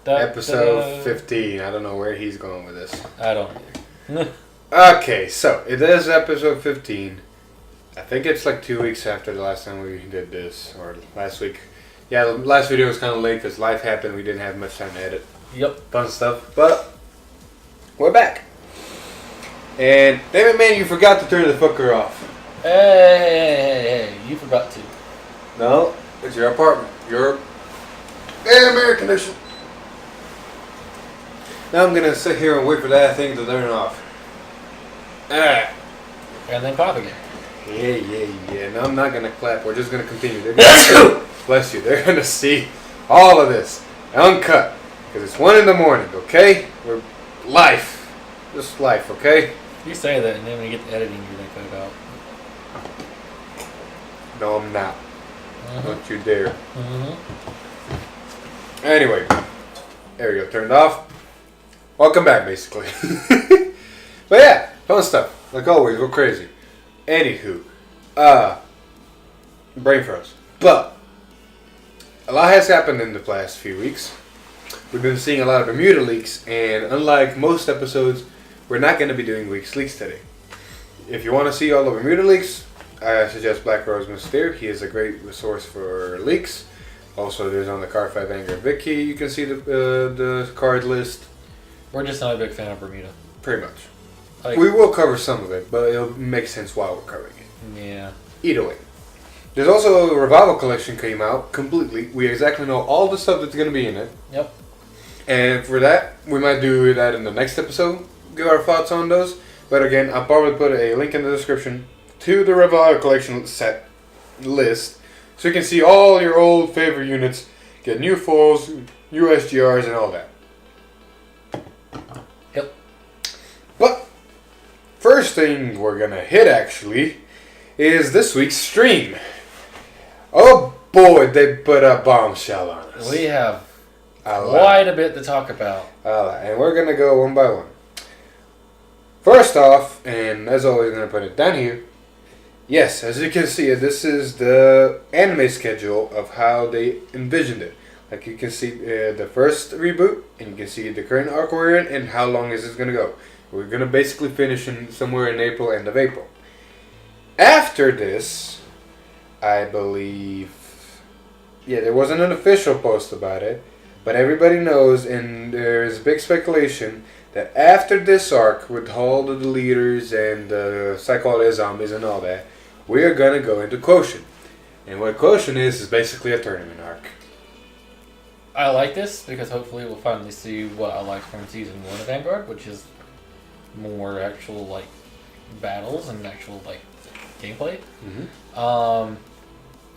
Episode 15. I don't know where he's going with this. I don't either. Okay, so it is episode 15. I think it's like 2 weeks after the last time we did this, or last week. Yeah, the last video was kind of late because life happened. We didn't have much time to edit. Yep. Fun stuff. But we're back. And damn it, man, you forgot to turn the fucker off. Hey, you forgot to. No, it's your apartment. Your air condition. Now I'm gonna sit here and wait for that thing to turn off. And then clap again. Yeah. No, I'm not gonna clap. We're just gonna continue. Bless you. They're gonna see all of this uncut because it's 1 a.m, okay? We're life. Just life, okay? You say that, and then when you get to editing, you're gonna cut it out. No, I'm not. Mm-hmm. Don't you dare. Mm-hmm. Anyway, there we go. Turned off. Welcome back, basically. But yeah, fun stuff. Like always, we're crazy. Anywho, brain froze. But a lot has happened in the past few weeks. We've been seeing a lot of Bermuda leaks, and unlike most episodes, we're not going to be doing week's leaks today. If you want to see all the Bermuda leaks, I suggest Black Rose Mystere. He is a great resource for leaks. Also, there's on the Card 5 Vanguard Wiki. You can see the card list. We're just not a big fan of Bermuda. Pretty much. Like, We will cover some of it, but it'll make sense while we're covering it. yeah. Either way. There's also a Revival Collection came out completely. We exactly know all the stuff that's going to be in it. Yep. And for that, we might do that in the next episode. Give our thoughts on those. But again, I'll probably put a link in the description to the Revival Collection set list. So you can see all your old favorite units, get new foils, USGRs, and all that. Yep. But first thing we're gonna hit actually is this week's stream. Oh boy, they put a bombshell on us. We have quite a bit to talk about. And we're gonna go one by one. First off, and as always, I'm gonna put it down here. Yes, as you can see, this is the anime schedule of how they envisioned it. Like you can see the first reboot, and you can see the current arc we're in, and how long is this gonna go. We're gonna basically finish in somewhere in April, end of April. After this, I believe, yeah, there wasn't an official post about it, but everybody knows, and there's big speculation that after this arc, with all of the leaders and the psychotic zombies and all that, we are gonna go into Quotient. And what Quotient is basically a tournament arc. I like this because hopefully we'll finally see what I liked from season 1 of Vanguard, which is more actual like battles and actual like gameplay. Mm-hmm.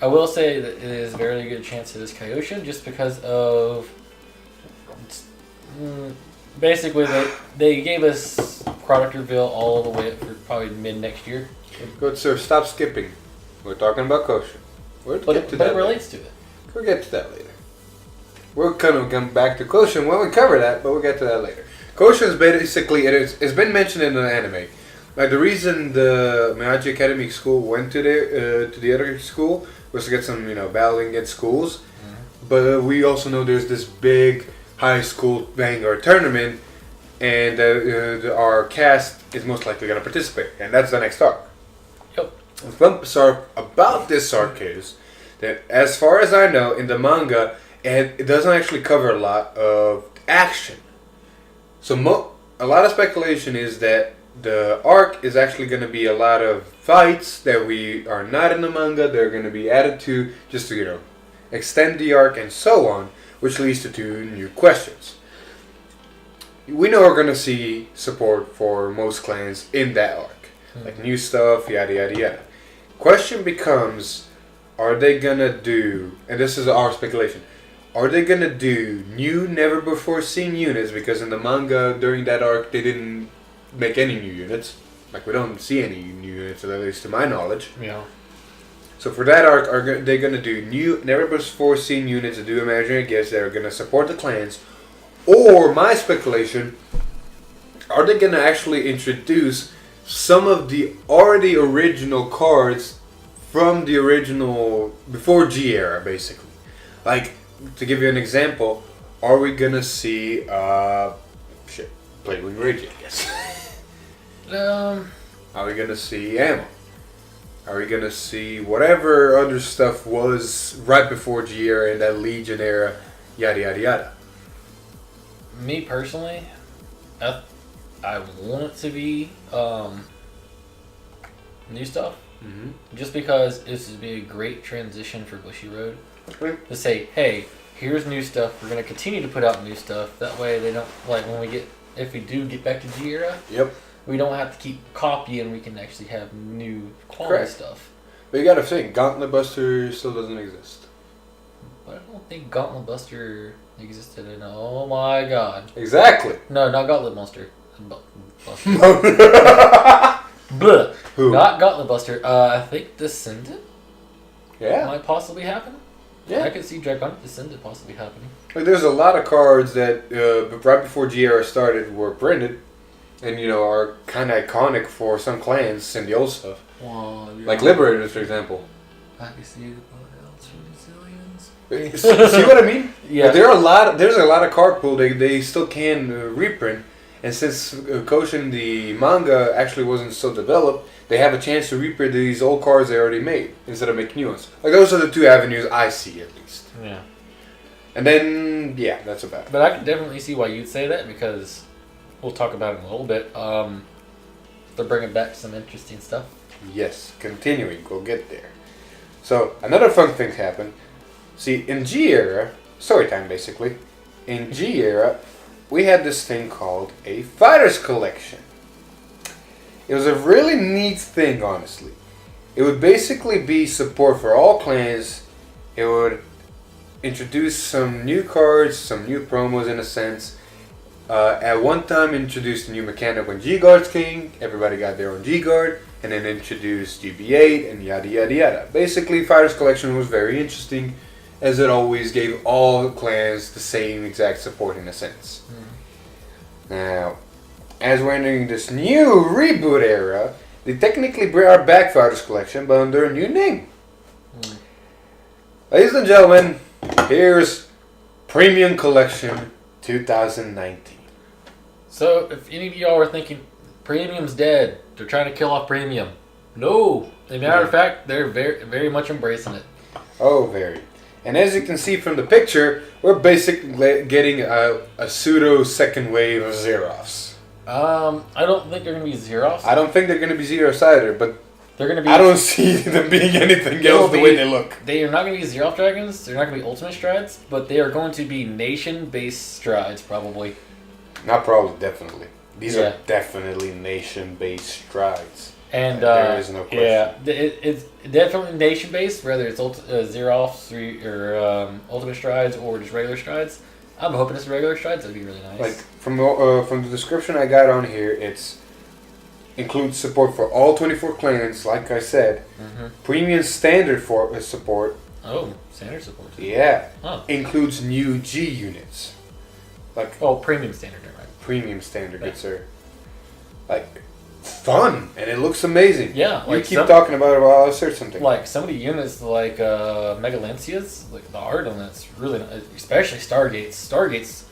I will say that it is a very good chance it is Kaioshin just because of basically they gave us product reveal all the way up for probably mid next year. Good sir, stop skipping. We're talking about Quotient. But it relates to it. We'll get to that later. We'll kind of come back to Quotient when we cover that, but we'll get to that later. Quotient is basically, it's been mentioned in the anime. Like the reason the Miyagi Academy school went to the other school was to get some, battling at schools. Mm-hmm. But we also know there's this big high school Vanguard tournament, and our cast is most likely going to participate, and that's the next arc. Yep. The fun part about this arc is that, as far as I know, in the manga, it doesn't actually cover a lot of action. So a lot of speculation is that the arc is actually going to be a lot of fights that we are not in the manga. They're going to be added to just to, extend the arc and so on, which leads to 2 new questions. We know we're going to see support for most clans in that arc. Like new stuff, yada yada yada. Question becomes, are they going to do, and this is our speculation, are they going to do new, never before seen units? Because in the manga, during that arc, they didn't make any new units. Like, we don't see any new units, at least to my knowledge. Yeah. So for that arc, are they going to do new, never before seen units that do imaginary gifts that are going to support the clans? Or, my speculation, are they going to actually introduce some of the already original cards from the original, before G era, basically? Like, to give you an example, are we gonna see Playwing Rage, I guess? Are we gonna see ammo? Are we gonna see whatever other stuff was right before G era and that Legion era, yada yada yada? Me personally, I want it to be new stuff. Mm-hmm. Just because this would be a great transition for Bushiroad. Okay. To say, hey, here's new stuff. We're gonna continue to put out new stuff. That way, they don't like if we do get back to G era. Yep. We don't have to keep copying. We can actually have new quality Correct. stuff. But you gotta think, Gauntlet Buster still doesn't exist. But I don't think Gauntlet Buster existed in. Oh my god. Exactly. No, not Gauntlet Buster. Buster. Who? Blah. Not Gauntlet Buster. I think Descendant Yeah. might possibly happen. Yeah. I could see Dragonic Descendant possibly happening. Like, there's a lot of cards that right before G era started were printed, and are kind of iconic for some clans and the old stuff. Well, Like Liberators, for example. I can see what else for Zillions. See what I mean? Yeah. But there's a lot of card pool they still can reprint, and since Koshin the manga actually wasn't so developed, they have a chance to reprint these old cards they already made instead of making new ones. Like, those are the two avenues I see, at least. Yeah. And then that's about it. But I can definitely see why you'd say that, because we'll talk about it in a little bit. They're bringing back some interesting stuff. Yes, continuing, we'll get there. So, another fun thing happened. See, in G era, story time basically, in G era, we had this thing called a Fighters Collection. It was a really neat thing, honestly. It would basically be support for all clans. It would introduce some new cards, some new promos in a sense. At one time, introduced a new mechanic when G-Guards came. Everybody got their own G-Guard. And then introduced GB8 and yada yada yada. Basically, Fighters Collection was very interesting, as it always gave all clans the same exact support in a sense. Mm-hmm. Now, as we're entering this new reboot era, they technically brought back Fighters Collection, but under a new name. Mm. Ladies and gentlemen, here's Premium Collection 2019. So, if any of y'all are thinking, Premium's dead, they're trying to kill off Premium. No. As a matter of fact, they're very, very much embracing it. Oh, very. And as you can see from the picture, we're basically getting a pseudo second wave of Zeroths. I don't think they're going to be Zeroths. I don't think they're going to be Zeroths either, but they're going to be. I don't see them being anything else the way they look. They are not going to be Zeroth Dragons. They're not going to be Ultimate Strides, but they are going to be nation-based Strides, probably. Not probably, definitely. These are definitely nation-based strides. And there is no question. Yeah, it's definitely nation-based, whether it's Zeroths or Ultimate Strides or just regular Strides. I'm hoping it's regular Strides. That'd be really nice. Like, from the description I got on here, it's includes support for all 24 clans, like I said. Mm-hmm. Premium standard for support. Oh, standard support. Yeah. Huh. Includes new G units. Like, premium standard, right? Premium standard, good sir. Like, fun, and it looks amazing. Yeah, you keep talking about it while I search something. Like some of the units, like Megalancias, like the art on that's really nice, especially Stargates. Stargates,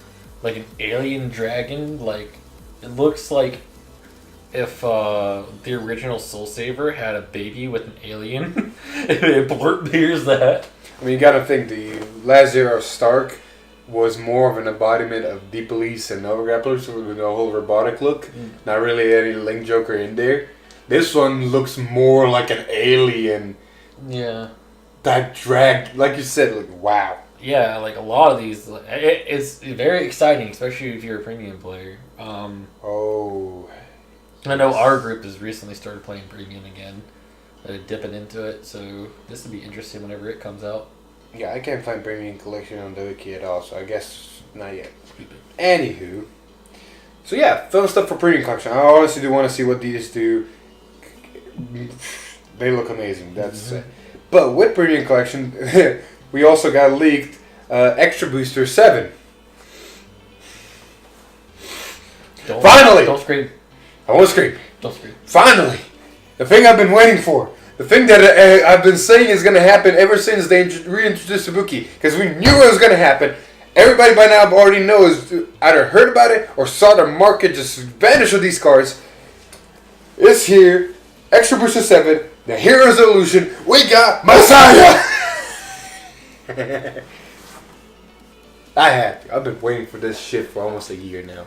like an alien dragon, like it looks like if the original Soul Saver had a baby with an alien, it appears that. I mean, you gotta think the last Zero Stark was more of an embodiment of Deep Police and Nova Grapplers with a whole robotic look. Not really any Link Joker in there. This one looks more like an alien. Yeah. That drag, like you said, like, wow. Yeah, like a lot of these, it's very exciting, especially if you're a premium player. I know our group has recently started playing premium again, dipping into it, so this will be interesting whenever it comes out. Yeah, I can't find Premium Collection on the wiki at all, so I guess not yet. Anywho. So yeah, fun stuff for Premium Collection. I honestly do want to see what these do. They look amazing. That's But with Premium Collection, we also got leaked Extra Booster 7. Finally! Don't scream. I won't scream. Don't scream. Finally! The thing I've been waiting for. The thing that I've been saying is going to happen ever since they reintroduced Ibuki, because we knew it was going to happen. Everybody by now already knows, either heard about it or saw the market just vanish with these cards. It's here. Extra Booster 7. The Hero's Illusion. We got Messiah! I've been waiting for this shit for almost a year now.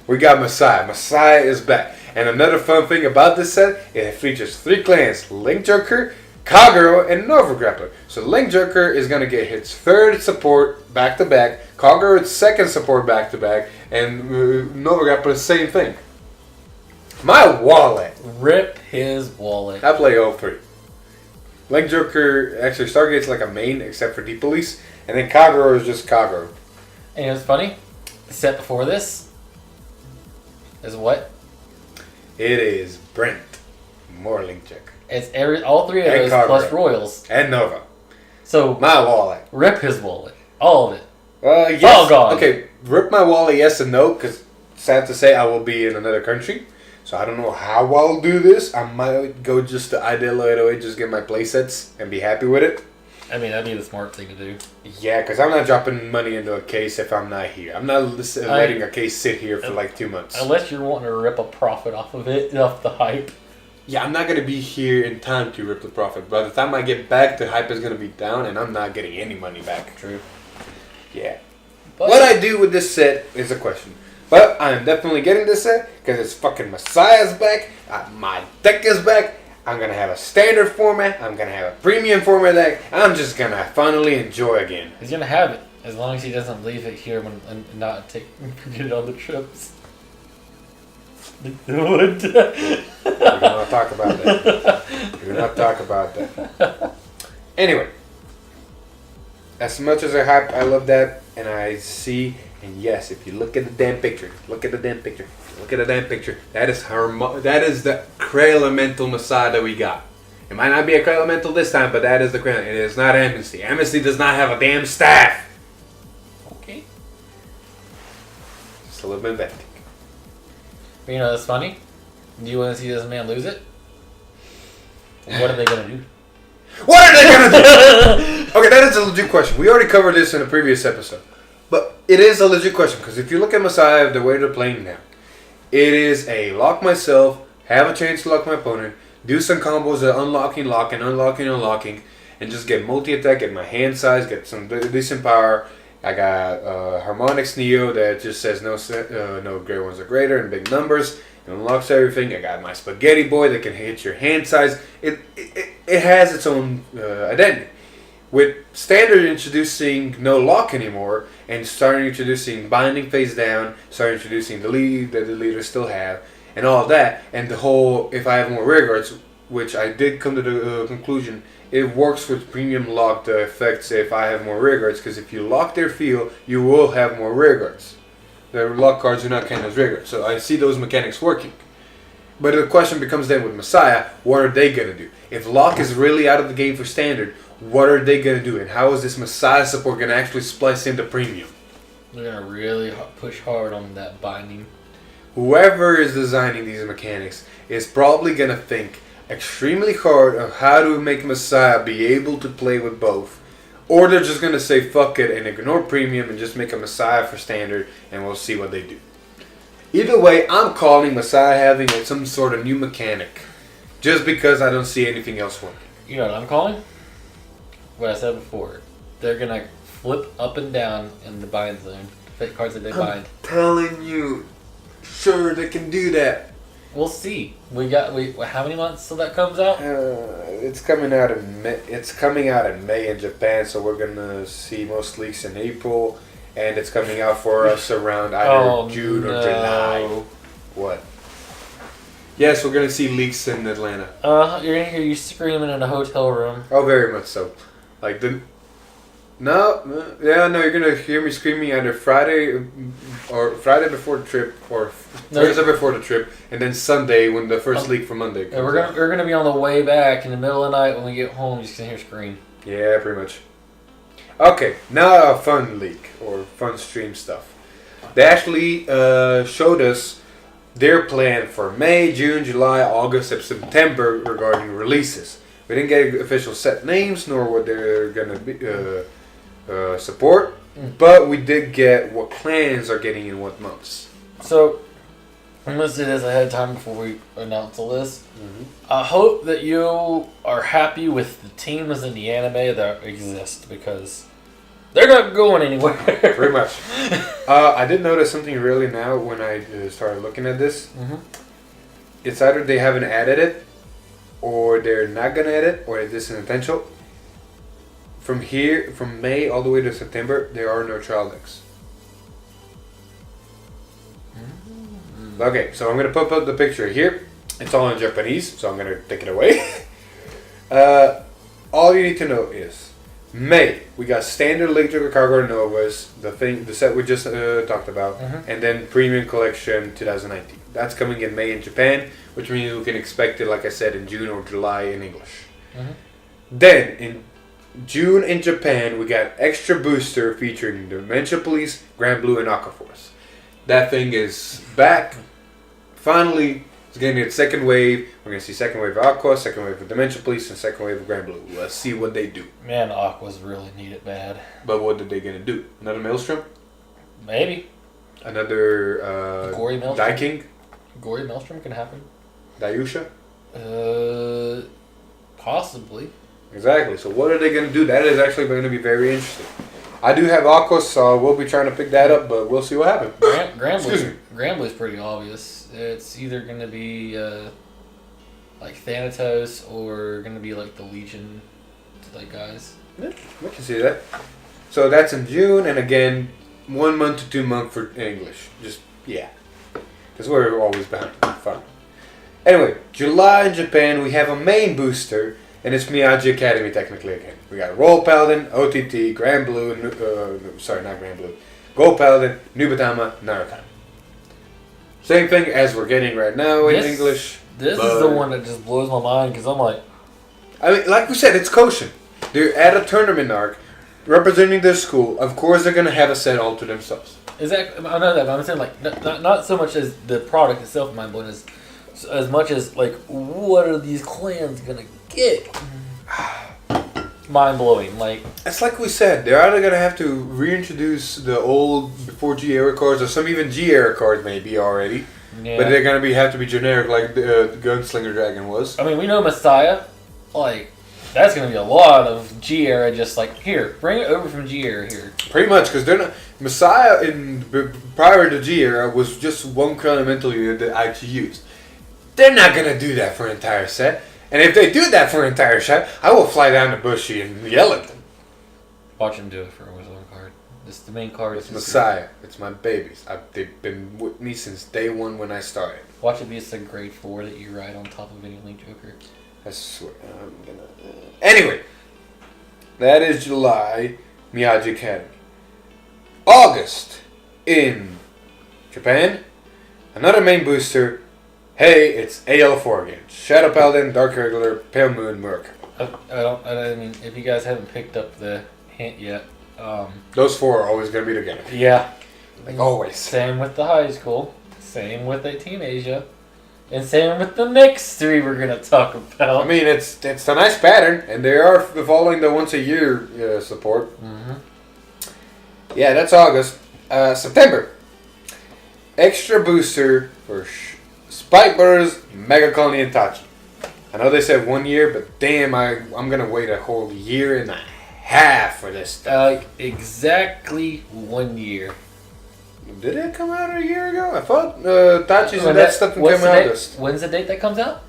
We got Messiah. Messiah is back. And another fun thing about this set, it features 3 clans. Link Joker, kagero, and Nova Grappler. So Link Joker is going to get its 3rd support back-to-back. Kagero its 2nd support back-to-back. And Nova Grappler, same thing. My wallet. Rip his wallet. I play all 3. Link Joker actually Stargate's like a main except for Deep Police. And then kagero is just kagero. And you know what's funny? The set before this is what? It is Brent. More Link Joker. It's all 3 of And those kagero. plus Royals. And Nova. So My wallet. rip his wallet. All of it. Yes. All gone. Okay, rip my wallet, yes and no, because sad to say I will be in another country. So I don't know how I'll do this. I might go just to Ideal 808, just get my playsets and be happy with it. I mean, that'd be the smart thing to do. Yeah, because I'm not dropping money into a case if I'm not here. I'm not letting a case sit here for like 2 months. Unless you're wanting to rip a profit off of it, off the hype. Yeah, I'm not going to be here in time to rip the profit. By the time I get back, the hype is going to be down and I'm not getting any money back. True. Yeah. But What I do with this set is a question. But I am definitely getting this set because it's fucking Messiah's back. My deck is back. I'm going to have a standard format. I'm going to have a premium format deck. I'm just going to finally enjoy again. he's gonna have it as long as he doesn't leave it here and not get it on the trips. We're going to talk about that. We're not talk about that. Anyway. As much as I love that and I see... And yes, if you look at the damn picture, that is the Krail-Elemental Messiah that we got. It might not be a Krail-Elemental this time, but that is the Krail. It is not Amnesty. Amnesty does not have a damn staff. Okay. Just a little bit emphatic. But you know that's funny? Do you want to see this man lose it? What are they gonna do? What are they gonna do? Okay, that is a legit question. We already covered this in a previous episode. But it is a legit question, because if you look at Messiah, the way they're playing now, it is a lock myself, have a chance to lock my opponent, do some combos of unlocking, locking, unlocking, and just get multi-attack, get my hand size, get some decent power. I got Harmonix Neo that just says no great ones are greater in big numbers, and unlocks everything. I got my Spaghetti Boy that can hit your hand size. It has its own identity. With standard introducing no lock anymore, and starting introducing binding face down, starting introducing the lead that the leaders still have, and all of that, and the whole if I have more rear guards, which I did come to the conclusion, it works with premium lock the effects if I have more rear guards, because if you lock their field, you will have more rear guards. The lock cards do not count as rear guards, so I see those mechanics working. But the question becomes then with Messiah, what are they going to do? If lock is really out of the game for standard, what are they going to do? And how is this Messiah support going to actually splice into premium? They're gonna really push hard on that binding. Whoever is designing these mechanics is probably going to think extremely hard of how to make Messiah be able to play with both. Or they're just going to say fuck it and ignore premium and just make a Messiah for standard and we'll see what they do. Either way, I'm calling Messiah having some sort of new mechanic. Just because I don't see anything else working. You know what I'm calling? What I said before. They're gonna flip up and down in the bind zone. Fit cards that they bind. Telling you, sure they can do that. We'll see. How many months till that comes out? It's coming out in May. It's coming out in May in Japan, so we're gonna see most leaks in April, and it's coming out for us around either June or July. What? Yes, we're gonna see leaks in Atlanta. You're gonna hear you screaming in a hotel room. Oh, very much so. Like you're gonna hear me screaming either Friday before the trip or Thursday before the trip, and then Sunday when the first leak for Monday comes out. We're gonna be on the way back in the middle of the night when we get home. You're just gonna hear scream. Yeah, pretty much. Okay, now a fun leak or fun stream stuff. They actually showed us They're planned for May, June, July, August, and September regarding releases. We didn't get official set names nor what they're gonna be support, but we did get what clans are getting in what months. So, I'm gonna say this ahead of time before we announce the list. I hope that you are happy with the teams in the anime that exist because they're not going anywhere. Pretty much. I did notice something really now when I started looking at this. It's either they haven't added it, or they're not gonna edit, or this is intentional. From May all the way to September, there are no trial decks. Okay, so I'm gonna put up the picture here. It's all in Japanese, so I'm gonna take it away. All you need to know is May we got standard electrical Kagero Novas, the set we just talked about, and then premium collection 2019. That's coming in May in Japan, which means we can expect it, like I said, in June or July in English. Then in June in Japan, we got extra booster featuring Dementia Police, Grand Blue, and Aqua Force. That thing is back. Finally, it's getting its second wave. We're going to see second wave of Aqua, second wave of Dementia Police, and second wave of Grand Blue. Let's see what they do. Man, Aquas really need it bad. But what are they going to do? Another Maelstrom? Maybe. Another Gory Maelstrom? Daiking? Gory Maelstrom can happen. Dayusha? Possibly. Exactly. So what are they going to do? That is actually going to be very interesting. I do have Aqua, so we'll be trying to pick that up, but we'll see what happens. Grand Blue's pretty obvious. It's either going to be like Thanatos or going to be like the Legion like guys. Yeah, we can see that. So that's in June, and again, 1 month to 2 months for English. Just, yeah. Because we're always behind. Fun. Anyway, July in Japan, we have a main booster. And it's Miyagi Academy technically again. We got Roll Paladin, OTT, Grand Blue, not Grand Blue, Gold Paladin, Nubatama, Narukami. Same thing as we're getting right now in English. This is the one that just blows my mind because I'm like... I mean, like we said, it's Koshin. They're at a tournament arc representing their school. Of course they're going to have a set all to themselves. Exactly. I know that, but I'm saying like not so much as the product itself, mind blowing, as much as like what are these clans going to get? Mind blowing. Like it's like we said, they're either gonna have to reintroduce the old before G era cards, or some even G era cards maybe already. Yeah. But they're gonna have to be generic like the Gunslinger Dragon was. I mean, we know Messiah. Like that's gonna be a lot of G era. Just like here, bring it over from G era here. Pretty much, because they're not Messiah prior to G era was just one elemental unit that I actually used. They're not gonna do that for an entire set. And if they do that for an entire set, I will fly down to Bushy and yell at them. Watch them do it for a one card. This is the main card. It's Messiah. It's my babies. They've been with me since day one when I started. Watch it be a grade 4 that you ride on top of any Link Joker. I swear. I'm gonna... Anyway. That is July. Miyagi Academy. August. In Japan. Another main booster. Hey, it's AL4 again. Shadow Paladin, Dark Regular, Pale Moon, Murk. I mean, if you guys haven't picked up the hint yet, those four are always going to be together. Yeah. Like always. Same with the high school. Same with 18 Asia. And same with the next three we're going to talk about. I mean, it's a nice pattern, and they are following the once a year support. Yeah, that's August. September. Extra booster for Spike Brothers, Mega Colony, and Tachi. I know they said 1 year, but damn, I'm going to wait a whole year and a half for this stuff. Exactly 1 year. Did it come out a year ago? I thought Tachi's and that stuff came in August. When's the date that comes out?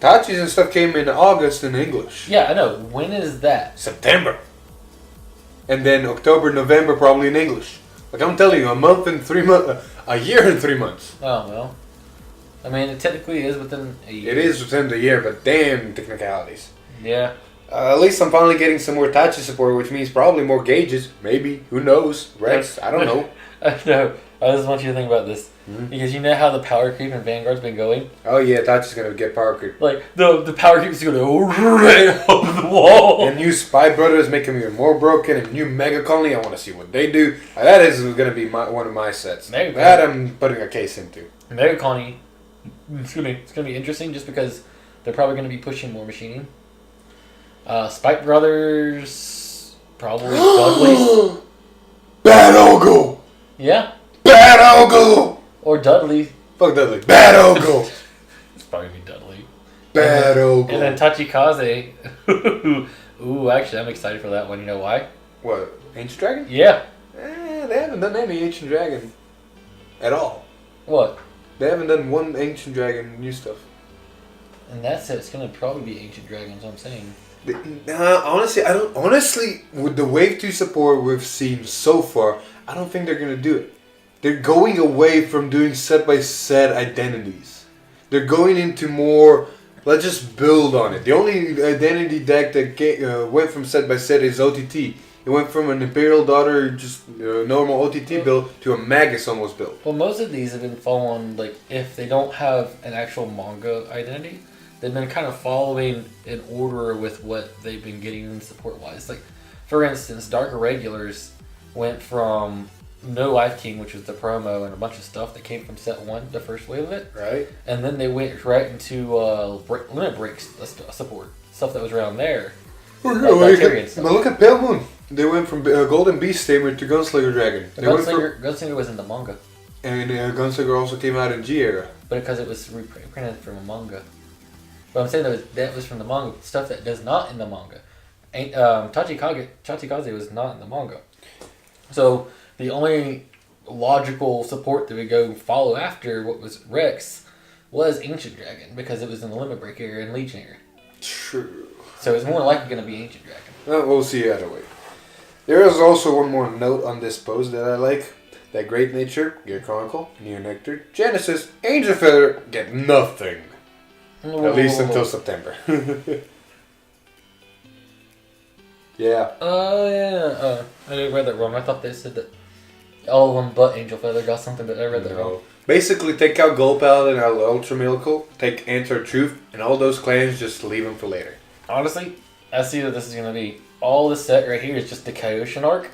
Tachi's and stuff came in August in English. Yeah, I know. When is that? September. And then October, November probably in English. Like I'm telling you, a month and 3 months, a year and 3 months. Oh, well. I mean, it technically is within a year. It is within the year, but damn technicalities. Yeah. At least I'm finally getting some more Tachi support, which means probably more gauges. Maybe. Who knows? Rex? I don't know. No. I just want you to think about this. Because you know how the power creep in Vanguard's been going? Oh, yeah. Tachi's going to get power creep. Like, the power creep is going to go right over the wall. And new Spy Brothers making me more broken. And new Mega Colony. I want to see what they do. That is going to be one of my sets. That I'm putting a case into. Mega Colony, excuse me, it's going to be interesting just because they're probably going to be pushing more machining. Spike Brothers, probably Dudley's. Bad Ogle! Yeah. Bad Ogle! Or Dudley. Fuck Dudley. Bad Ogle! It's probably going to be Dudley. Bad Ogle. And then Tachikaze. Ooh, actually, I'm excited for that one. You know why? What? Ancient Dragon? Yeah. They haven't done any Ancient Dragon at all. What? They haven't done one Ancient Dragon new stuff. And that's it. It's going to probably be Ancient Dragons, I'm saying. Honestly, I don't. Honestly, with the Wave 2 support we've seen so far, I don't think they're gonna do it. They're going away from doing set by set identities. They're going into more. Let's just build on it. The only identity deck that went from set by set is OTT. It went from an Imperial Daughter, just normal OTT build, to a Magus almost build. Well, most of these have been following, like, if they don't have an actual manga identity, they've been kind of following in order with what they've been getting in support-wise. Like, for instance, Dark Irregulars went from No Life King, which was the promo, and a bunch of stuff that came from set 1, the first wave of it. Right. And then they went right into Limit Breaks support, stuff that was around there. But look at Pale Moon. They went from Golden Beast Tamer to Gunslinger Dragon. Gunslinger was in the manga. And Gunslinger also came out in G era. But because it was reprinted from a manga. But I'm saying that was from the manga. Stuff that does not in the manga. Tachikaze was not in the manga. So the only logical support that would go follow after what was Rex was Ancient Dragon, because it was in the Limit Break area and Legion area. True. So it's more likely going to be Ancient Dragon. We'll see either way. There is also one more note on this post that I like. That Great Nature, Gear Chronicle, Neonectar, Genesis, Angel Feather get nothing. At least until September. Yeah. Oh, yeah. I read that wrong. I thought they said that all of them but Angel Feather got something, but I read that wrong. Basically, take out Gold Paladin and Ultra Miracle, take Answer Truth, and all those clans, just leave them for later. Honestly, I see that this is going to be all this set right here is just the Kaioshin arc.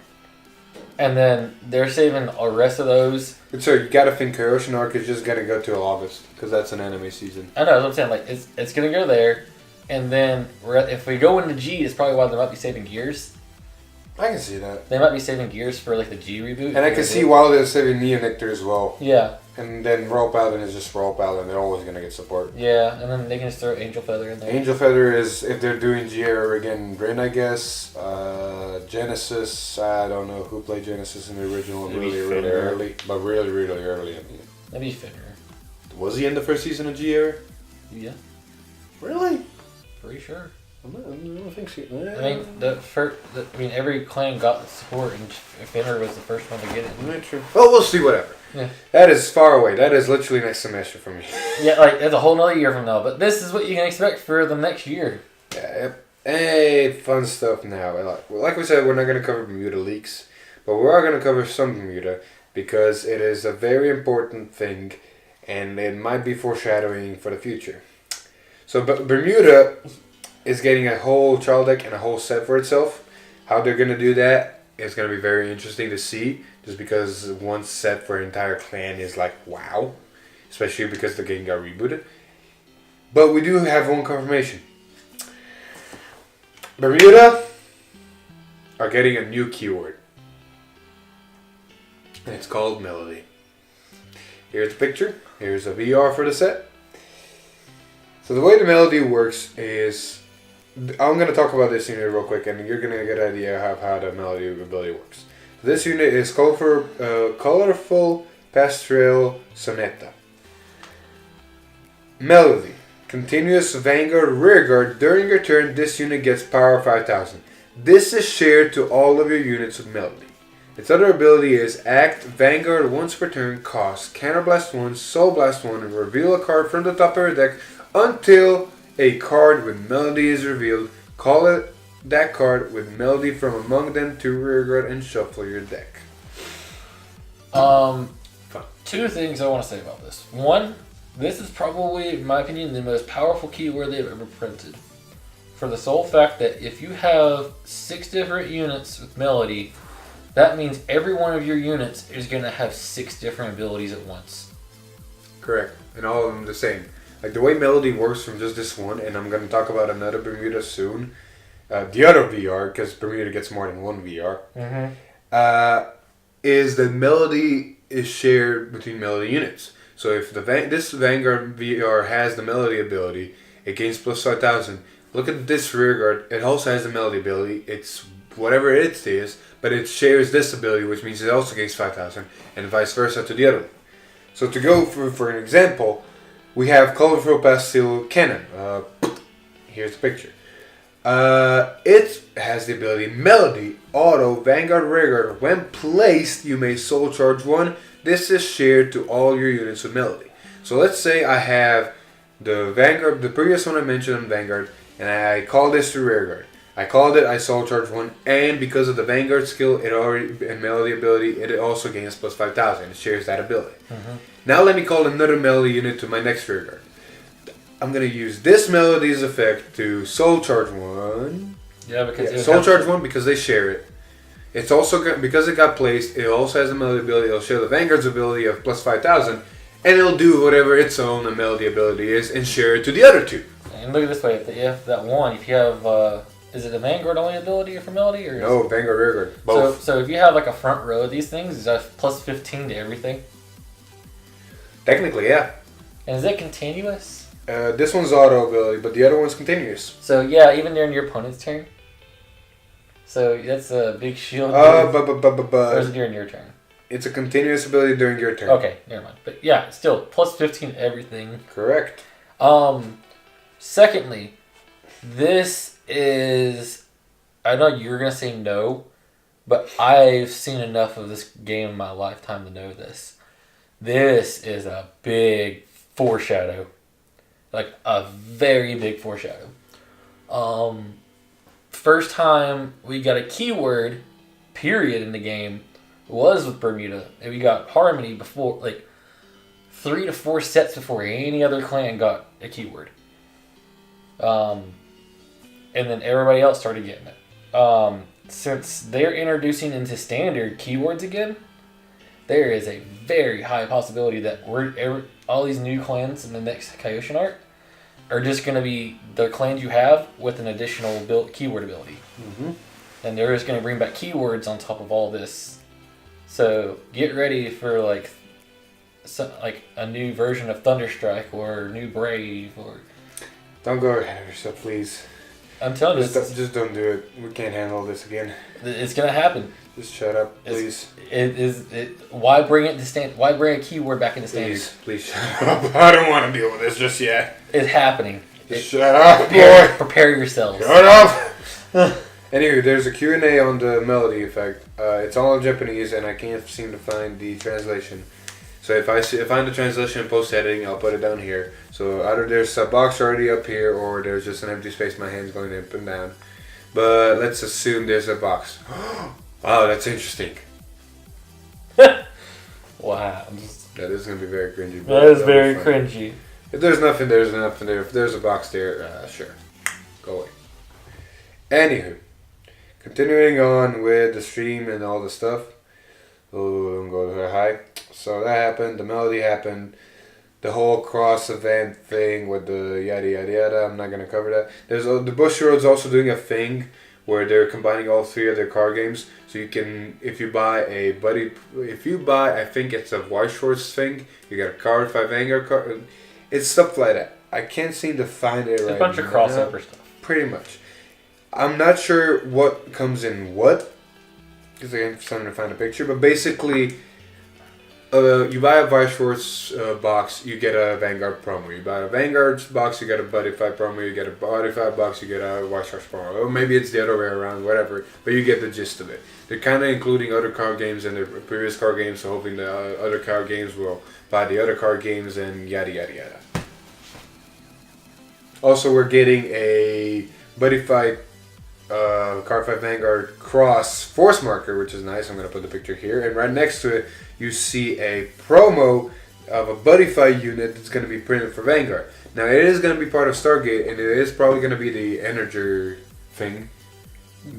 And then they're saving the rest of those. So you gotta think Kaioshin arc is just gonna go till August, because that's an anime season. I know, that's what I'm saying. Like, it's going to go there. And then if we go into G, it's probably why they might be saving Gears. I can see that. They might be saving Gears for like the G reboot. And I can see why they're saving Neonectar as well. Yeah. And then Royal Paladin is just Royal Paladin. They're always going to get support. Yeah, and then they can just throw Angel Feather in there. Angel Feather is, if they're doing GR again, Rin, I guess. Genesis, I don't know who played Genesis in the original. Maybe really early. But really early. Maybe Finner. Was he in the first season of GR? Yeah. Really? Pretty sure. I don't think so. I mean, every clan got the support, and Finner was the first one to get it. Not true. Well, we'll see. Whatever. Yeah. That is far away. That is literally next semester for me. Yeah, like that's a whole nother year from now. But this is what you can expect for the next year. Yeah. Hey, fun stuff now. Like we said, we're not going to cover Bermuda leaks, but we are going to cover some Bermuda because it is a very important thing, and it might be foreshadowing for the future. So Bermuda is getting a whole trial deck and a whole set for itself. How they're going to do that is going to be very interesting to see, just because one set for an entire clan is like, wow. Especially because the game got rebooted. But we do have one confirmation. Bermuda are getting a new keyword. And it's called Melody. Here's a picture. Here's a VR for the set. So the way the Melody works is, I'm going to talk about this unit real quick, and you're going to get an idea of how the Melody ability works. So this unit is colorful Pastoral Sonata. Melody. Continuous Vanguard Rearguard. During your turn, this unit gets power 5000. This is shared to all of your units with Melody. Its other ability is Act Vanguard once per turn, cost Counterblast 1, Soul Blast 1, and reveal a card from the top of your deck until a card with Melody is revealed. Call it that card with Melody from among them to rearguard and shuffle your deck. Two things I want to say about this. One, this is probably, in my opinion, the most powerful keyword they've ever printed. For the sole fact that if you have 6 different units with Melody, that means every one of your units is going to have 6 different abilities at once. Correct. And all of them the same. Like the way Melody works from just this one, and I'm going to talk about another Bermuda soon. The other VR, because Bermuda gets more than one VR, is that Melody is shared between Melody units. So if this Vanguard VR has the Melody ability, it gains plus 5,000. Look at this rearguard. It also has the Melody ability. It's whatever it is, but it shares this ability, which means it also gains 5,000, and vice versa to the other one. So to go for an example, we have Colorful Pastel Cannon. Here's the picture. It has the ability Melody, Auto, Vanguard, Rearguard. When placed, you may soul charge one. This is shared to all your units with Melody. So let's say I have the Vanguard, the previous one I mentioned on Vanguard, and I call this the Rearguard. I called it, I soul charge one, and because of the Vanguard skill and Melody ability, it also gains plus 5,000. It shares that ability. Now let me call another Melody unit to my next Rearguard. I'm going to use this Melody's effect to soul charge one. Yeah, because soul charge one because they share it. It's also because it got placed. It also has a Melody ability. It'll share the Vanguard's ability of plus 5,000, and it'll do whatever its own Melody ability is and share it to the other two. And look at this way: if that one, if you have, is it a Vanguard only ability for Melody, or no Vanguard Rearguard? Both. So if you have like a front row of these things, is that plus 15 to everything? Technically, yeah. And is it continuous? This one's auto ability, but the other one's continuous. So yeah, even during your opponent's turn. So that's a big shield. Or is it during your turn? It's a continuous ability during your turn. Okay, never mind. But yeah, still plus 15 everything. Correct. Secondly, this is, I know you're gonna say no, but I've seen enough of this game in my lifetime to know this. This is a big foreshadow. Like a very big foreshadow. First time we got a keyword, period, in the game was with Bermuda. And we got Harmony before, like 3 to 4 sets before any other clan got a keyword. And then everybody else started getting it. Since they're introducing into standard keywords again, there is a very high possibility that all these new clans in the next Kaioshin art are just going to be the clans you have with an additional keyword ability. And they're just going to bring back keywords on top of all this. So get ready for like a new version of Thunderstrike or new Brave or. Don't go ahead of yourself, please. I'm telling you, just don't do it. We can't handle this again. It's gonna happen. Just shut up, please. Why bring it to stand? Why bring a keyword back into standard? Please shut up. I don't want to deal with this just yet. It's happening. Shut up, boy. Prepare yourselves. Shut up. Anyway, there's a Q&A on the Melody effect. It's all in Japanese, and I can't seem to find the translation. So if I find the translation in post-editing, I'll put it down here. So either there's a box already up here, or there's just an empty space, my hand's going up and down. But let's assume there's a box. Wow, that's interesting. Wow. That is going to be very cringy. That is very cringy. If there's nothing, there's nothing there. If there's a box there, sure. Go away. Anywho, continuing on with the stream and all the stuff. Oh, don't go there high. So that happened. The Melody happened. The whole cross event thing with the yada yada yada. I'm not gonna cover that. There's the Bushiroad's also doing a thing where they're combining all 3 of their card games. So you can, if you buy, I think it's a White Shorts thing. You get a card, 5 Vanguard card. It's stuff like that. I can't seem to find it right now. A bunch of crossover stuff. Pretty much. I'm not sure what comes in what, because I'm starting to find a picture. But basically, you buy a Vice Force box, you get a Vanguard promo. You buy a Vanguard box, you get a Buddy 5 promo. You get a Buddy 5 box, you get a White Force promo. Or maybe it's the other way around, whatever. But you get the gist of it. They're kind of including other card games in their previous card games, so hoping the other card games will buy the other card games and yada yada yada. Also, we're getting a Buddy Fight Card 5 Vanguard Cross Force Marker, which is nice. I'm going to put the picture here. And right next to it, you see a promo of a Buddy Fight unit that's going to be printed for Vanguard. Now, it is going to be part of Stargate, and it is probably going to be the Energer thing.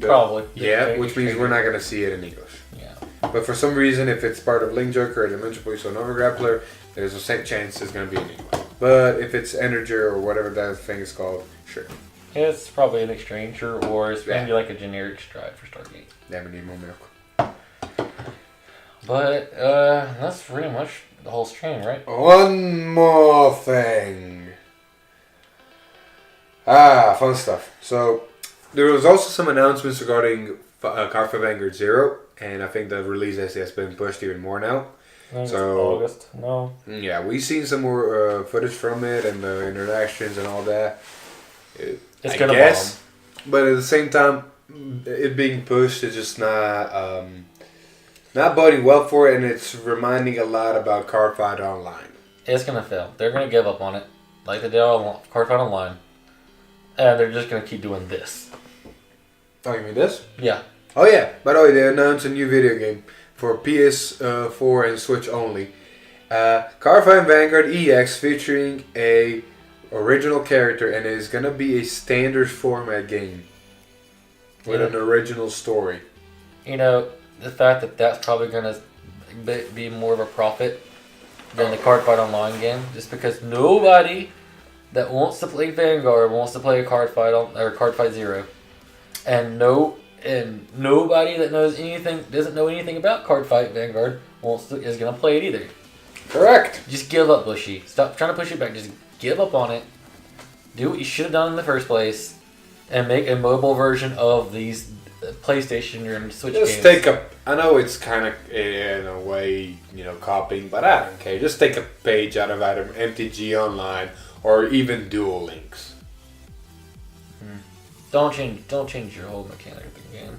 Probably. Yeah, which means we're not going to see it in English. Yeah. But for some reason, if it's part of Link Joker or Dimension Police or Nova Grappler, there's a same chance it's going to be an English. But if it's integer or whatever that thing is called, sure. It's probably an exchanger, or it's maybe like a generic stride for Stargate. Yeah, we need more milk. But that's pretty much the whole stream, right? One more thing. Fun stuff. So, there was also some announcements regarding Cardfight Vanguard 0, and I think the release has been pushed even more now. So August, no. Yeah, we've seen some more footage from it and the interactions and all that. It's gonna bomb. But at the same time, it being pushed is just not boding well for it, and it's reminding a lot about Cardfight Online. It's gonna fail. They're gonna give up on it, like they did on Cardfight Online, and they're just gonna keep doing this. Oh, you mean this? Yeah. Oh yeah. By the way, they announced a new video game for PS4 and Switch only. Cardfight Vanguard EX featuring a original character, and it is gonna be a standard format game with an original story. You know, the fact that that's probably gonna be more of a profit than the Cardfight Online game, just because nobody that wants to play Vanguard wants to play a Cardfight 0, and nobody that doesn't know anything about Cardfight Vanguard is gonna play it either. Correct. Just give up, Bushy. Stop trying to push it back. Just give up on it. Do what you should have done in the first place, and make a mobile version of these PlayStation and Switch games. I know it's kind of in a way, copying, but I don't care. Just take a page out of either MTG Online or even Duel Links. Don't change your whole mechanic of the game.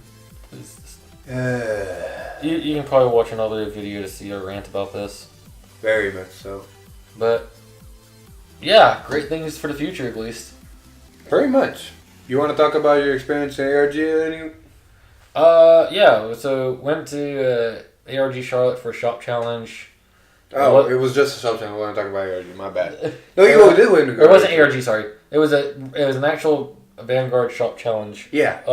You can probably watch another video to see a rant about this. Very much so. But yeah, great things for the future at least. Very much. You want to talk about your experience in ARG? Yeah. So went to ARG Charlotte for a shop challenge. Oh, it was just a shop challenge. I want to talk about ARG. My bad. No, you did win. It wasn't ARG. Sorry, it was an actual Vanguard shop challenge. Yeah.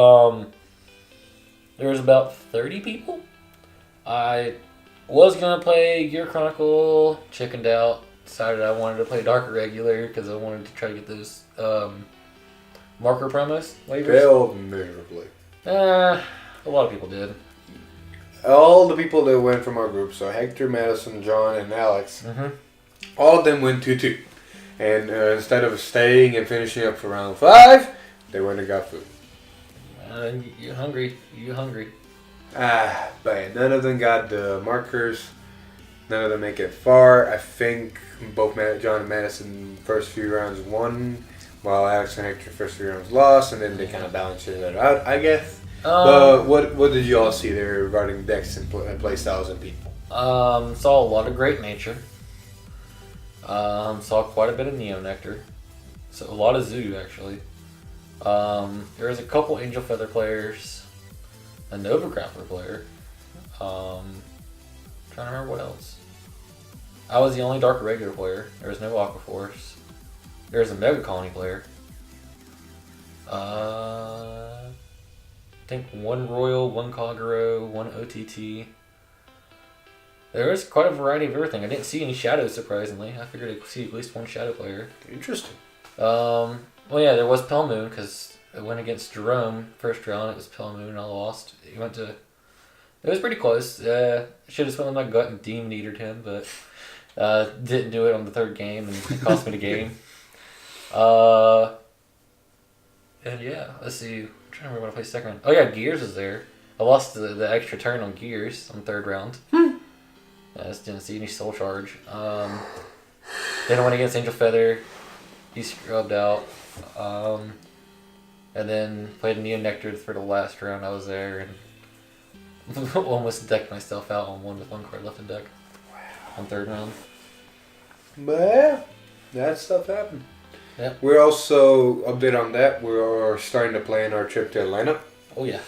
There was about 30 people. I was gonna play Gear Chronicle, chickened out, decided I wanted to play Dark Regular because I wanted to try to get those marker promos waivers. Failed miserably. A lot of people did. All the people that went from our group, so Hector, Madison, John, and Alex, all of them went 2-2. And instead of staying and finishing up for round 5, they went and got food. You hungry? But none of them got the markers. None of them make it far. I think both John and Madison first few rounds won, while Alex and Hector first few rounds lost, and then they kind of balanced it out, I guess. But what did you all see there regarding decks and play styles and people? Saw a lot of Great Nature. Saw quite a bit of Neo Nectar. So a lot of Zoo actually. There was a couple Angel Feather players, a Nova Grappler player. Trying to remember what else. I was the only Dark Regular player. There was no Aqua Force. There was a Mega Colony player. I think one Royal, one Kagero, one OTT. There was quite a variety of everything. I didn't see any shadows, surprisingly. I figured I'd see at least one shadow player. Interesting. Well, yeah, there was Pale Moon, because I went against Jerome first round. It was Pale Moon, and I lost. It was pretty close. Should have spent on my gut and Demon Eatered him, but didn't do it on the third game, and it cost me the game. And yeah, let's see. I'm trying to remember what I played second round. Oh yeah, Gears was there. I lost the extra turn on Gears on third round. I just didn't see any soul charge. Then I went against Angel Feather. He scrubbed out. And then played Neo Nectar for the last round I was there, and almost decked myself out on one with one card left in deck. Wow. On third round. But that stuff happened. Yep. We're also, update on that, we're starting to plan our trip to Atlanta. Oh yeah.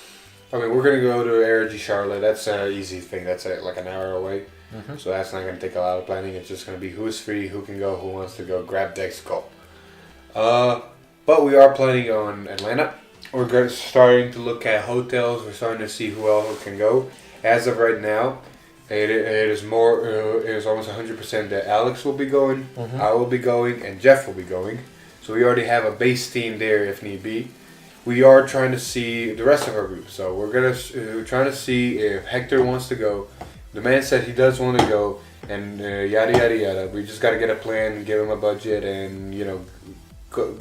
I mean, we're going to go to ARG Charlotte. That's an easy thing. That's like an hour away. So that's not going to take a lot of planning. It's just going to be who's free, who can go, who wants to go, grab decks, go. But we are planning on Atlanta. We're starting to look at hotels. We're starting to see who else can go. As of right now, It is more. It is almost 100% that Alex will be going, Mhm. I will be going, and Jeff will be going. So we already have a base team there if need be. We are trying to see the rest of our group. So we're trying to see if Hector wants to go. The man said he does want to go, and yada yada yada. We just got to get a plan, give him a budget, and go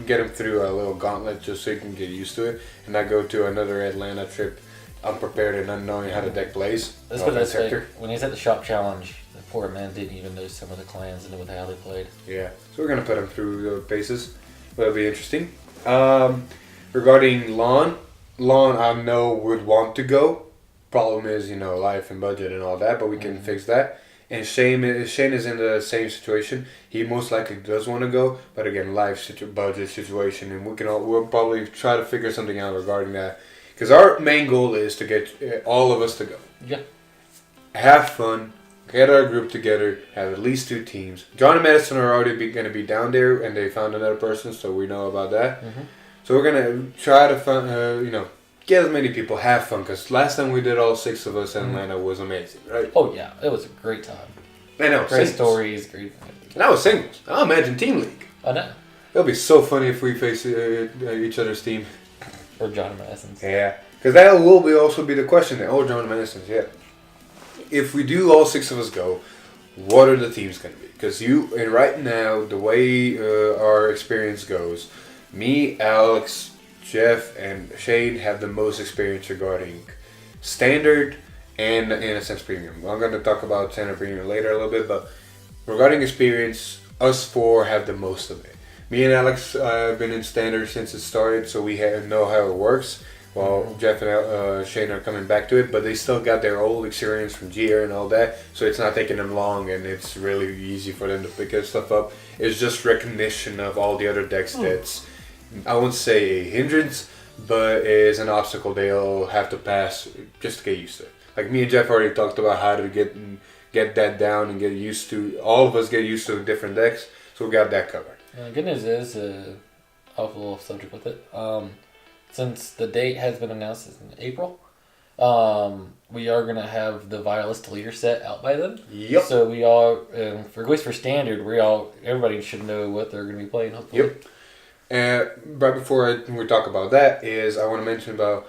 get him through a little gauntlet just so he can get used to it, and not go to another Atlanta trip unprepared and unknowing how the deck plays. Let's put it this way, when he's at the shop challenge, the poor man didn't even know some of the clans and how they played. Yeah, so we're gonna put him through the paces. That'll be interesting. Regarding Lon I know would want to go. Problem is, life and budget and all that, but we can fix that. And Shane is in the same situation. He most likely does want to go, but again, budget situation, and we'll probably try to figure something out regarding that. Because our main goal is to get all of us to go. Yeah. Have fun, get our group together, have at least 2 teams. John and Madison are already going to be down there, and they found another person, so we know about that. Mm-hmm. So we're going to try to get as many people, have fun. Because last time we did all 6 of us in Atlanta was amazing, right? Oh yeah, it was a great time. I know, great singles. stories, great. And that was singles. I imagine team league. I know. It'll be so funny if we face each other's team. Or John and Madison's. Yeah, because that will also be the question there. Oh, John and Madison's, yeah. If we do all 6 of us go, what are the teams going to be? Because right now, the way our experience goes, me, Alex, Jeff, and Shane have the most experience regarding standard and, in a sense, premium. I'm going to talk about standard premium later a little bit, but regarding experience, us 4 have the most of it. Me and Alex have been in standard since it started, so we know how it works. Well, Jeff and Shane are coming back to it, but they still got their old experience from GR and all that, so it's not taking them long, and it's really easy for them to pick that stuff up. It's just recognition of all the other decks that's, I won't say a hindrance, but is an obstacle they'll have to pass just to get used to it. Like me and Jeff already talked about how to get that down and get used to, all of us get used to different decks, so we got that covered. The good news is, off a little subject with it, since the date has been announced in April, we are going to have the Violist Leader set out by then. Yep. So we all, for at least for standard, everybody should know what they're going to be playing, hopefully. Yep. And right before we talk about that I want to mention about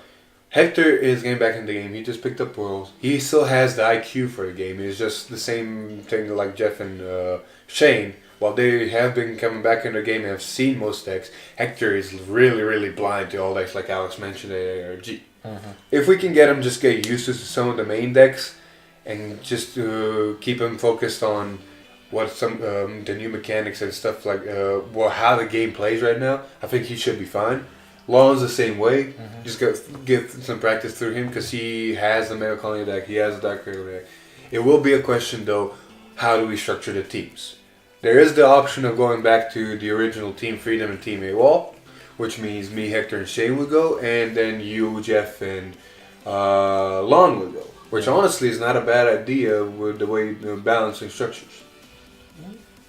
Hector is getting back in the game. He just picked up Worlds. He still has the IQ for the game. It's just the same thing like Jeff and Shane. While they have been coming back in the game and have seen most decks, Hector is really, really blind to all decks like Alex mentioned at ARG. Mm-hmm. If we can get him just get used to some of the main decks and just keep him focused on what some the new mechanics and stuff like how the game plays right now, I think he should be fine. Lon's the same way. Mm-hmm. Just get some practice through him because he has the Mega Colony deck, he has the Dark Hero deck. It will be a question though, how do we structure the teams? There is the option of going back to the original Team Freedom and Team AWOL, which means me, Hector, and Shane would go, and then you, Jeff, and Lon would go. Which honestly is not a bad idea with the way balancing structures.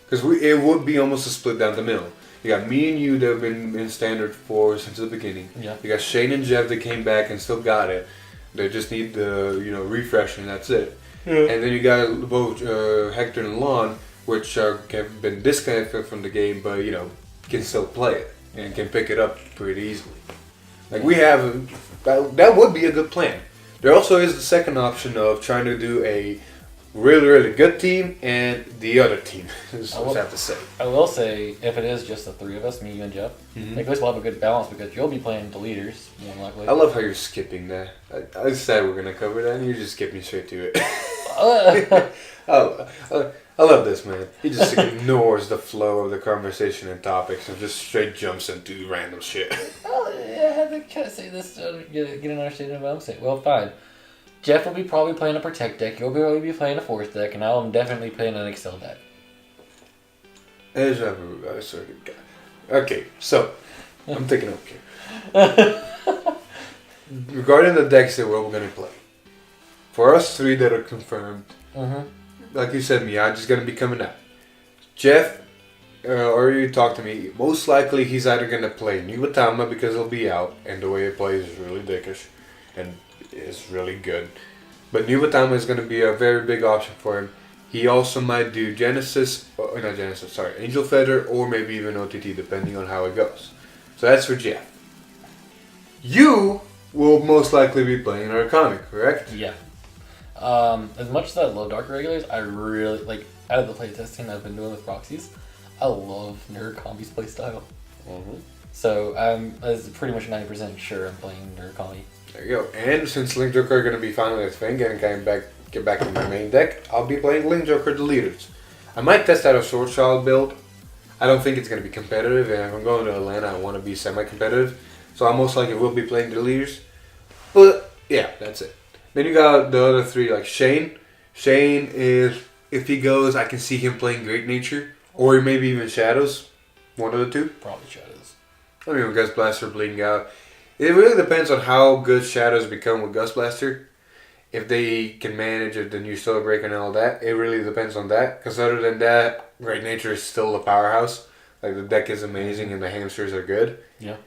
Because it would be almost a split down the middle. You got me and you that have been in standard for since the beginning. Yeah. You got Shane and Jeff that came back and still got it. They just need the refresh and that's it. Yeah. And then you got both Hector and Lon, which have been disconnected from the game, but can still play it and can pick it up pretty easily. Like we have, that would be a good plan. There also is the second option of trying to do a really, really good team and the other team. Is what I have to say. I will say, if it is just the 3 of us, me, you, and Jeff, I guess we'll have a good balance because you'll be playing the leaders more than likely. I love how you're skipping that. I said we're gonna cover that, and you're just skipping straight to it. I love this man. He just ignores the flow of the conversation and topics and just straight jumps into random shit. Oh, yeah, I had to kind of say this to get an understanding of what I'm saying. Well, fine. Jeff will be probably playing a Protect deck. You'll probably be playing a Force deck, and I'll definitely playing an Excel deck. Okay, so I'm taking over here. Regarding the decks that we're going to play, for us 3 that are confirmed, like you said, Miyagi's going to be coming out. Jeff already talked to me. Most likely he's either going to play Nubatama because he'll be out, and the way he plays is really dickish and is really good. But New Batama is going to be a very big option for him. He also might do Genesis, or not Genesis, sorry, Angel Feather, or maybe even OTT, depending on how it goes. So that's for Jeff. You will most likely be playing Arcana, correct? Yeah. As much as I love Dark Regulars, I really, like, out of the playtesting I've been doing with proxies, I love Narukami's playstyle. Mm-hmm. So I'm pretty much 90% sure I'm playing Narukami. There you go. And since Link Joker are going to be finally a thing and get back to my main deck, I'll be playing Link Joker Deleters. I might test out a Sword Child build. I don't think it's going to be competitive, and if I'm going to Atlanta, I want to be semi-competitive. So I most likely will be playing Deleters. But yeah, that's it. Then you got the other three, like Shane. Shane is, if he goes, I can see him playing Great Nature, or maybe even Shadows. One of the two. Probably Shadows. I mean, with Gust Blaster bleeding out. It really depends on how good Shadows become with Gust Blaster. If they can manage the new Solar Breaker and all that, it really depends on that. Because other than that, Great Nature is still a powerhouse. Like, the deck is amazing and the hamsters are good. Yeah.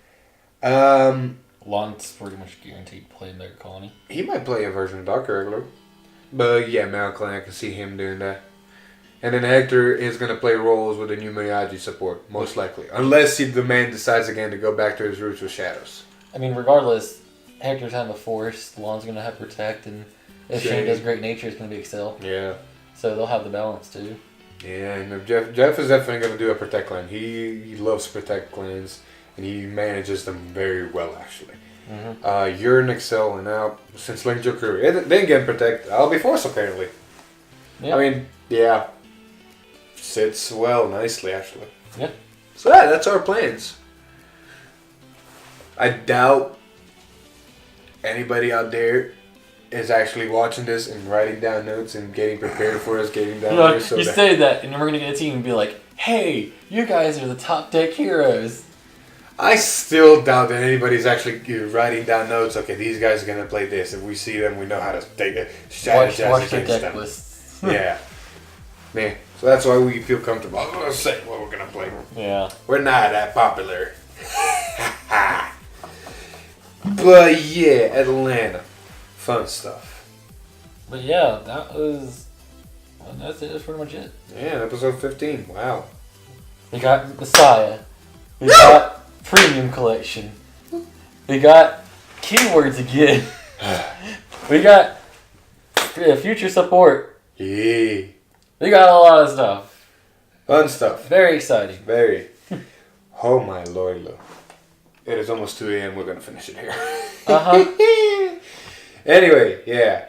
Lon's pretty much guaranteed to play Mega Colony. He might play a version of Dark Regular. But yeah, Malcolm, I can see him doing that. And then Hector is going to play roles with the new Miyagi support, most likely. Unless the man decides again to go back to his roots with Shadows. I mean, regardless, Hector's having the Force, Lon's going to have Protect, and if Shane does Great Nature, it's going to be Excel. Yeah. So they'll have the balance too. Yeah, and Jeff is definitely going to do a Protect clan. He loves Protect clans, and he manages them very well, actually. Mm-hmm. You're an Excel, and now, since Link Joker didn't get Protect, I'll be Force apparently. Yeah. I mean, yeah. Sits well, nicely, actually. Yeah. So yeah, that's our plans. I doubt anybody out there is actually watching this and writing down notes and getting prepared for us getting down there. So you say that, and then we're going to get a team and be like, hey, you guys are the top deck heroes. I still doubt that anybody's actually writing down notes. Okay, these guys are going to play this. If we see them, we know how to take it. Watch the deck lists. Yeah. Man, so that's why we feel comfortable. I'm going to say what we're going to play. Yeah. We're not that popular. But yeah, Atlanta. Fun stuff. But yeah, that's it. That's pretty much it. Yeah, episode 15. Wow. We got Messiah. We got Premium Collection. We got keywords again. We got future support. Yeah. We got a lot of stuff. Fun stuff. Very exciting. Very. Oh my lord, look. It is almost 2 a.m. We're going to finish it here. Uh-huh. Anyway, yeah.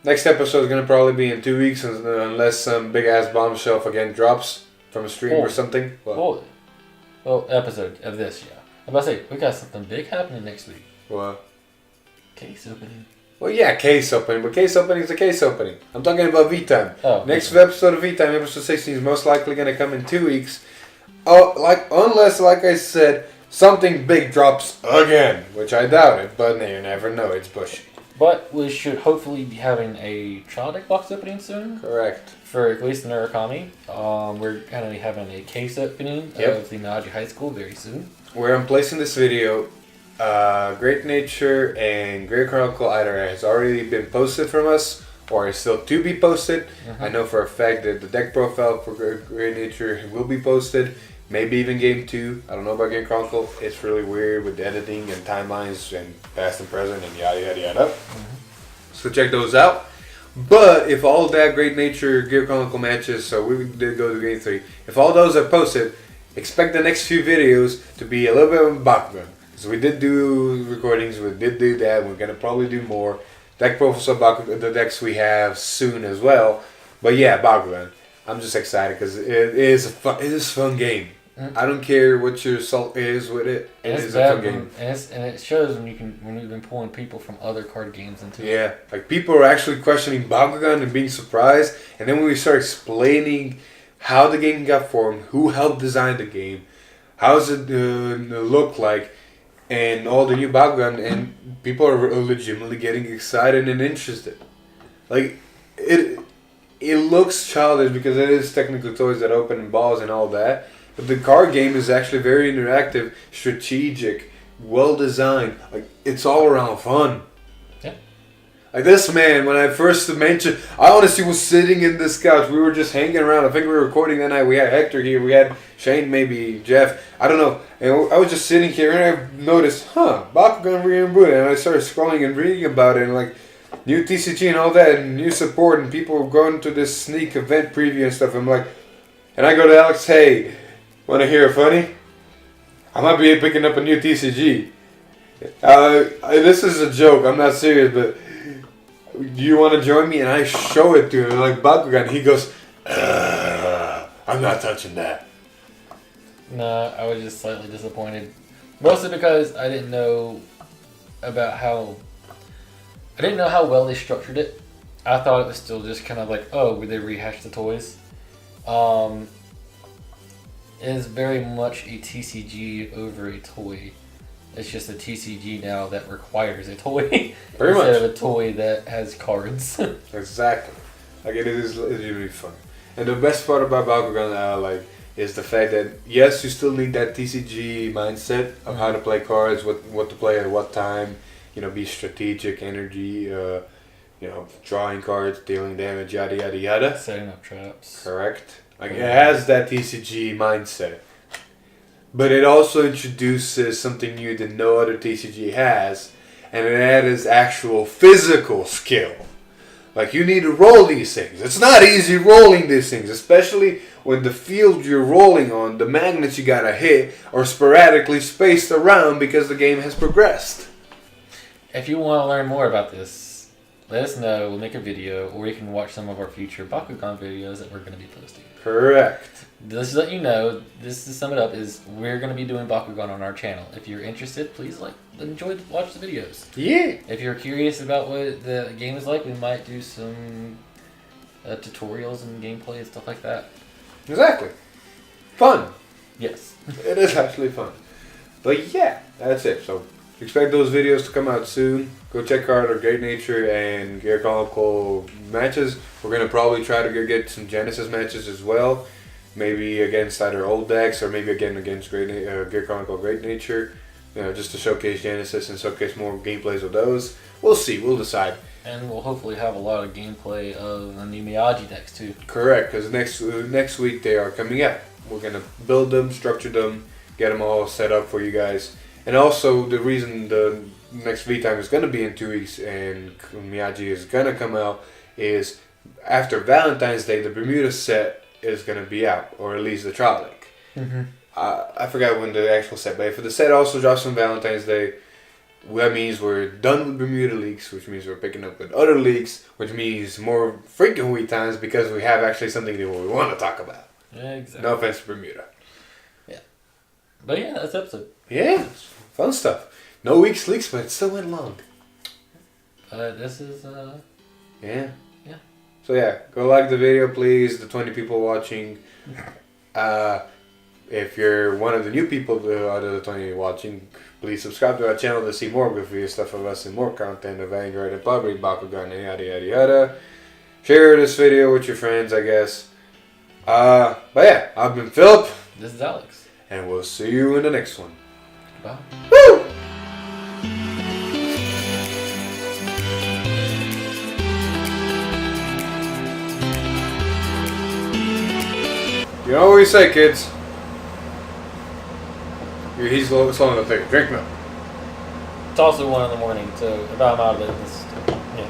Next episode is going to probably be in 2 weeks unless some big-ass bombshell again drops from a stream or something. Well, episode of this, yeah. I'm about to say, we got something big happening next week. What? Case opening. Well, yeah, case opening, but case opening is a case opening. I'm talking about V-Time. Oh, next episode of V-Time, episode 16, is most likely going to come in 2 weeks. Oh, unless, like I said, something big drops again, which I doubt it, but you never know. It's bushy. But we should hopefully be having a trial deck box opening soon. Correct. For at least Narukami. We're going to be having a case opening of the Naji High School very soon. Where I'm placing this video, Great Nature and Great Chronicle either has already been posted from us or is still to be posted. Mm-hmm. I know for a fact that the deck profile for Great Nature will be posted. Maybe even Game 2. I don't know about Game Chronicle. It's really weird with editing and timelines and past and present and yada yada yada. Mm-hmm. So check those out. But if all that Great Nature Game Chronicle matches, so we did go to Game 3. If all those are posted, expect the next few videos to be a little bit of a background. So we did do recordings, we did do that. We're going to probably do more. Deck profiles about the decks we have soon as well. But yeah, background. I'm just excited because it is a fun game. I don't care what your salt is with it. It is a fun game. And it shows when you've been pulling people from other card games into it. Yeah, like people are actually questioning Bakugan and being surprised. And then when we start explaining how the game got formed, who helped design the game, how does it look like, and all the new Bakugan, and people are legitimately getting excited and interested. Like, it looks childish because it is technically toys that open and balls and all that. But the card game is actually very interactive, strategic, well designed. Like, it's all around fun. Yeah. Like this man, when I first mentioned, I honestly was sitting in this couch. We were just hanging around. I think we were recording that night. We had Hector here. We had Shane, maybe Jeff. I don't know. And I was just sitting here and I noticed, Bakugan rebooted. And I started scrolling and reading about it. And like, new TCG and all that. And new support. And people going to this sneak event preview and stuff. I'm like, and I go to Alex, hey, want to hear a funny? I might be picking up a new TCG. This is a joke. I'm not serious, but... do you want to join me? And I show it to him, like Bakugan. He goes, I'm not touching that. Nah, I was just slightly disappointed. Mostly because I didn't know how well they structured it. I thought it was still just kind of like, oh, they rehashed the toys. It is very much a TCG over a toy. It's just a TCG now that requires a toy instead of a toy that has cards. Exactly. Like it's really fun. And the best part about Bakugan is the fact that yes, you still need that TCG mindset of how to play cards, what to play at what time. Be strategic, energy. Drawing cards, dealing damage, yada yada yada. Setting up traps. Correct. Like it has that TCG mindset. But it also introduces something new that no other TCG has, and that is actual physical skill. Like you need to roll these things. It's not easy rolling these things, especially when the field you're rolling on, the magnets you gotta hit, are sporadically spaced around because the game has progressed. If you want to learn more about this, let us know. We'll make a video, or you can watch some of our future Bakugan videos that we're going to be posting. Correct. Just to let you know, this to sum it up is we're going to be doing Bakugan on our channel. If you're interested, please watch the videos. Yeah. If you're curious about what the game is like, we might do some tutorials and gameplay and stuff like that. Exactly. Fun. Yes. It is actually fun. But yeah, that's it. So expect those videos to come out soon. Go check out our Great Nature and Gear Chronicle matches. We're going to probably try to get some Genesis matches as well. Maybe against either old decks or maybe again against Gear Chronicle Great Nature. Just to showcase Genesis and showcase more gameplays of those. We'll see. We'll decide. And we'll hopefully have a lot of gameplay of the new Miyagi decks too. Correct, because next week they are coming out. We're going to build them, structure them, get them all set up for you guys. And also the reason the next V-Time is going to be in 2 weeks and Miyagi is going to come out is after Valentine's Day, the Bermuda set is going to be out, or at least the trial deck. Mm-hmm. I forgot when the actual set, but if the set also drops on Valentine's Day, that means we're done with Bermuda leaks, which means we're picking up with other leaks, which means more frequent week times because we have actually something that we want to talk about. Yeah, exactly. No offense to Bermuda. Yeah. But yeah, that's the episode. Yeah, fun stuff. No weeks leaks, but it still went long. This is, Yeah. Yeah. So yeah, go like the video, please. The 20 people watching. If you're one of the new people out of the 20 watching, please subscribe to our channel to see more review stuff of us and more content of Android and probably Bakugan and yada yada yada. Share this video with your friends, I guess. But yeah, I've been Philip. This is Alex. And we'll see you in the next one. Bye. Woo! You know what we say, kids? He's slowing the thing. Drink milk. It's also 1 in the morning, so if I'm out of it, yeah.